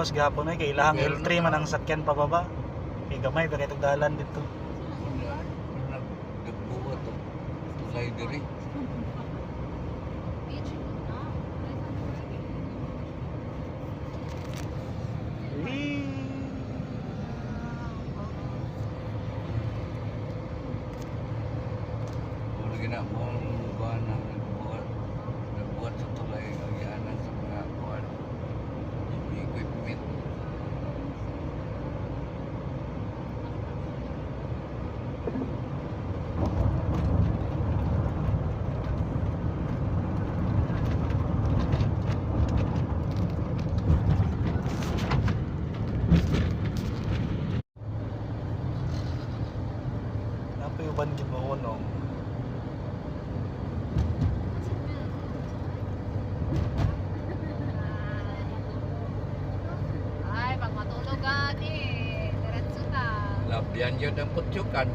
cross gihapon ay kay ilahang Pero L3 man ang sakyan pababa. Kay gamay pa kay itong dalan dito. Nagbuhat o. Tulay diri. Mula gina mo ba na nagbuhat sa tulay ang yanan sa mga kuwan. Equipment. Napayuban gid mo no. Ay, pag matulog ka, diretso na. Labyan yun ang putsukan.